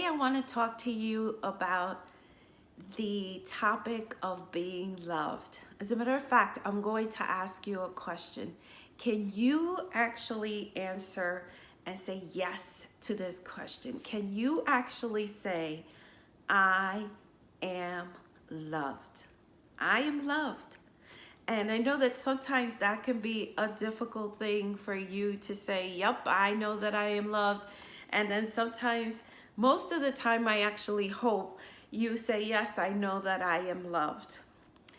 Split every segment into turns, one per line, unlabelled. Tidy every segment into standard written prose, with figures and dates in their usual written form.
I want to talk to you about the topic of being loved. As a matter of fact, I'm going to ask you a question. Can you actually answer and say yes to this question? Can you actually say, I am loved? I am loved. And I know that sometimes that can be a difficult thing for you to say, yep, I know that I am loved. And then sometimes, most of the time, I actually hope you say, yes, I know that I am loved.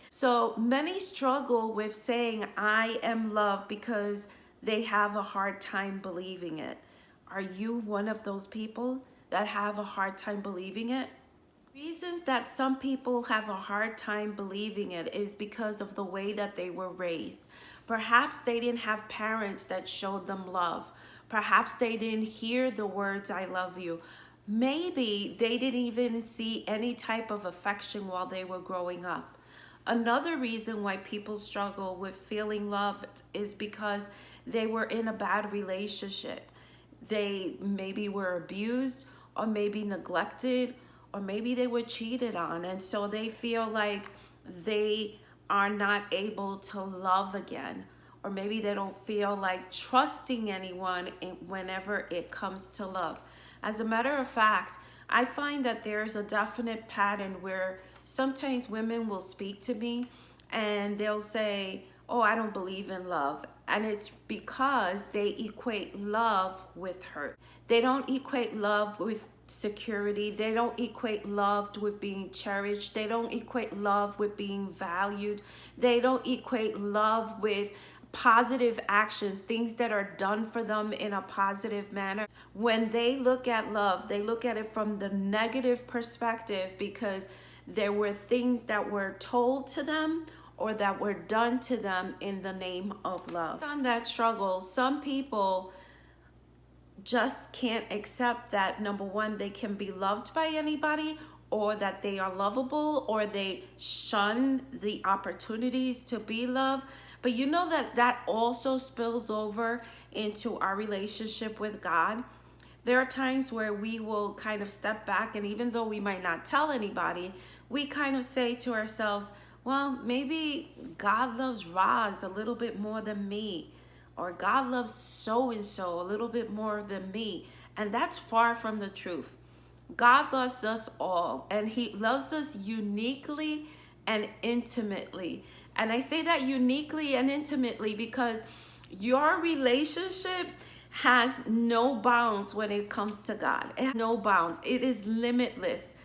So many struggle with saying I am loved because they have a hard time believing it. Are you one of those people that have a hard time believing it? Reasons that some people have a hard time believing it is because of the way that they were raised. Perhaps they didn't have parents that showed them love. Perhaps they didn't hear the words, I love you. Maybe they didn't even see any type of affection while they were growing up. Another reason why people struggle with feeling loved is because they were in a bad relationship. They maybe were abused or maybe neglected or maybe they were cheated on, and so they feel like they are not able to love again, or maybe they don't feel like trusting anyone whenever it comes to love. As a matter of fact, I find that there's a definite pattern where sometimes women will speak to me and they'll say, oh, I don't believe in love. And it's because they equate love with hurt. They don't equate love with security. They don't equate love with being cherished. They don't equate love with being valued. They don't equate love with positive actions, things that are done for them in a positive manner. When they look at love, they look at it from the negative perspective because there were things that were told to them or that were done to them in the name of love. On that struggle, some people just can't accept that, number one, they can be loved by anybody, or that they are lovable, or they shun the opportunities to be loved. But you know that that also spills over into our relationship with God. There are times where we will kind of step back, and even though we might not tell anybody, we kind of say to ourselves, well, maybe God loves Roz a little bit more than me, or God loves so-and-so a little bit more than me. And that's far from the truth. God loves us all, and he loves us uniquely and intimately. And I say that uniquely and intimately because your relationship has no bounds when it comes to God. It has no bounds. It is limitless.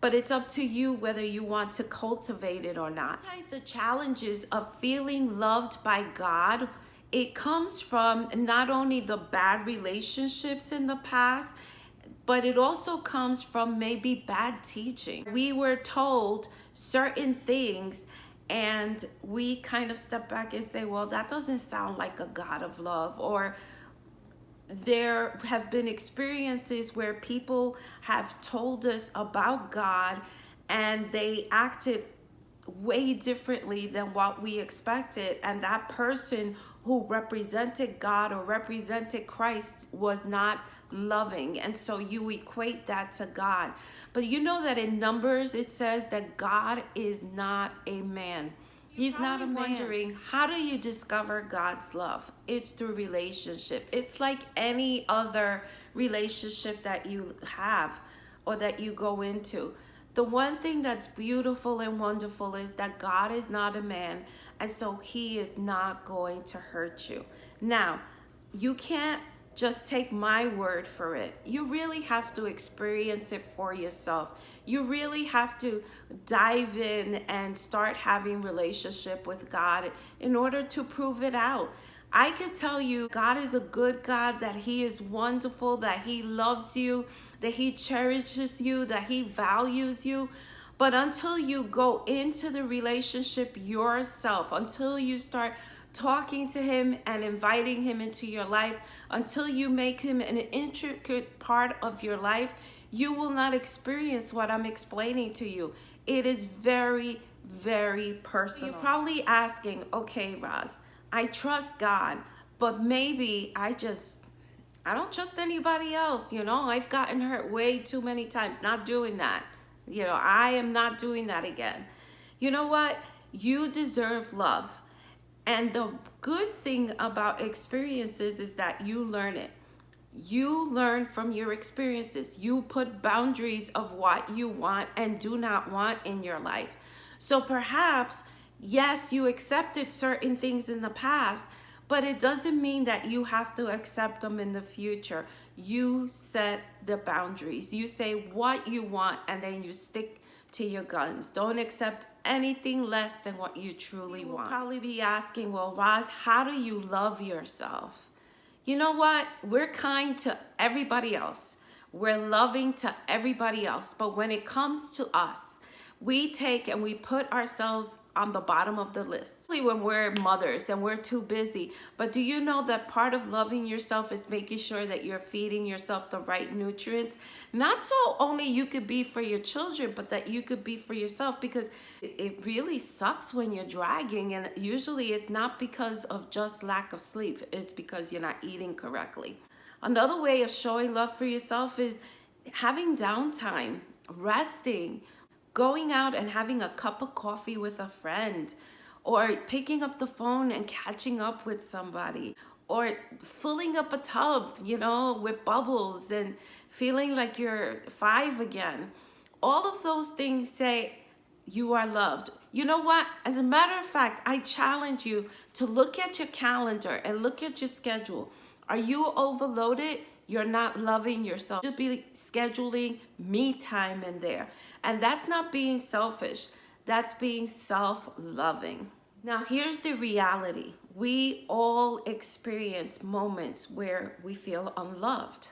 But it's up to you whether you want to cultivate it or not. Sometimes the challenges of feeling loved by God, it comes from not only the bad relationships in the past, but it also comes from maybe bad teaching. We were told certain things and we kind of step back and say, well, that doesn't sound like a God of love. Or there have been experiences where people have told us about God and they acted way differently than what we expected, and that person who represented God or represented Christ was not loving, and so you equate that to God. But you know that in Numbers it says that God is not a man. He's not a man. Wondering, how do you discover God's love? It's through relationship. It's like any other relationship that you have or that you go into. The one thing that's beautiful and wonderful is that God is not a man, and so he is not going to hurt you. Now, you can't just take my word for it. You really have to experience it for yourself. You really have to dive in and start having relationship with God in order to prove it out. I can tell you God is a good God, that he is wonderful, that he loves you, that he cherishes you, that he values you. But until you go into the relationship yourself, until you start talking to him and inviting him into your life, until you make him an intricate part of your life, you will not experience what I'm explaining to you. It is very, very personal. You're probably asking, okay, Roz, I trust God, but maybe I just I don't trust anybody else. I've gotten hurt way too many times. Not doing that. I am not doing that again. You know what? You deserve love. And the good thing about experiences is that you learn it. You learn from your experiences. You put boundaries of what you want and do not want in your life. So perhaps, yes, you accepted certain things in the past, but it doesn't mean that you have to accept them in the future. You set the boundaries. You say what you want and then you stick to your guns. Don't accept anything less than what you truly want. You'll probably be asking, well, Roz, how do you love yourself? You know what? We're kind to everybody else. We're loving to everybody else. But when it comes to us, we take and we put ourselves on the bottom of the list. Especially when we're mothers and we're too busy. But do you know that part of loving yourself is making sure that you're feeding yourself the right nutrients? Not so only you could be for your children, but that you could be for yourself, because it really sucks when you're dragging, and usually it's not because of just lack of sleep. It's because you're not eating correctly. Another way of showing love for yourself is having downtime, resting, going out and having a cup of coffee with a friend, or picking up the phone and catching up with somebody, or filling up a tub, with bubbles and feeling like you're 5 again. All of those things say you are loved. You know what? As a matter of fact, I challenge you to look at your calendar and look at your schedule. Are you overloaded? You're not loving yourself. You should be scheduling me time in there. And that's not being selfish. That's being self-loving. Now, here's the reality. We all experience moments where we feel unloved.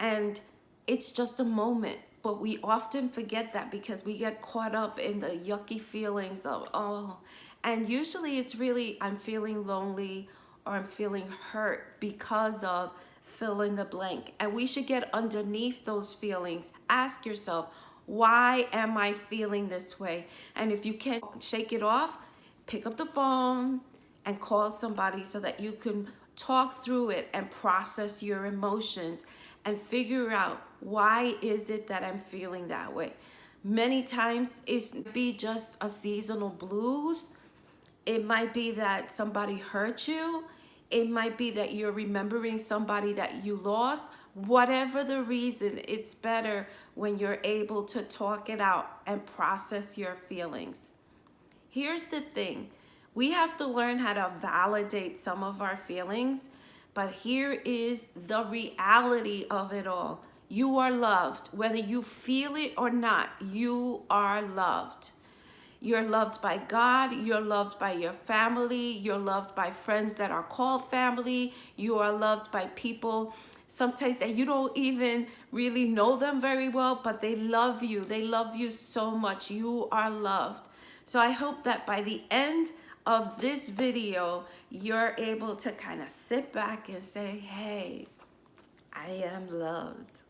And it's just a moment. But we often forget that because we get caught up in the yucky feelings of, oh. And usually it's really, I'm feeling lonely or I'm feeling hurt because of fill in the blank. And we should get underneath those feelings. Ask yourself, why am I feeling this way? And if you can't shake it off, pick up the phone and call somebody so that you can talk through it and process your emotions and figure out, why is it that I'm feeling that way? Many times it's be just a seasonal blues. It might be that somebody hurt you. It might be that you're remembering somebody that you lost. Whatever the reason, it's better when you're able to talk it out and process your feelings. Here's the thing. We have to learn how to validate some of our feelings, but here is the reality of it all. You are loved. Whether you feel it or not, you are loved. You're loved by God. You're loved by your family. You're loved by friends that are called family. You are loved by people sometimes that you don't even really know them very well, but they love you. They love you so much. You are loved. So I hope that by the end of this video, you're able to kind of sit back and say, hey, I am loved.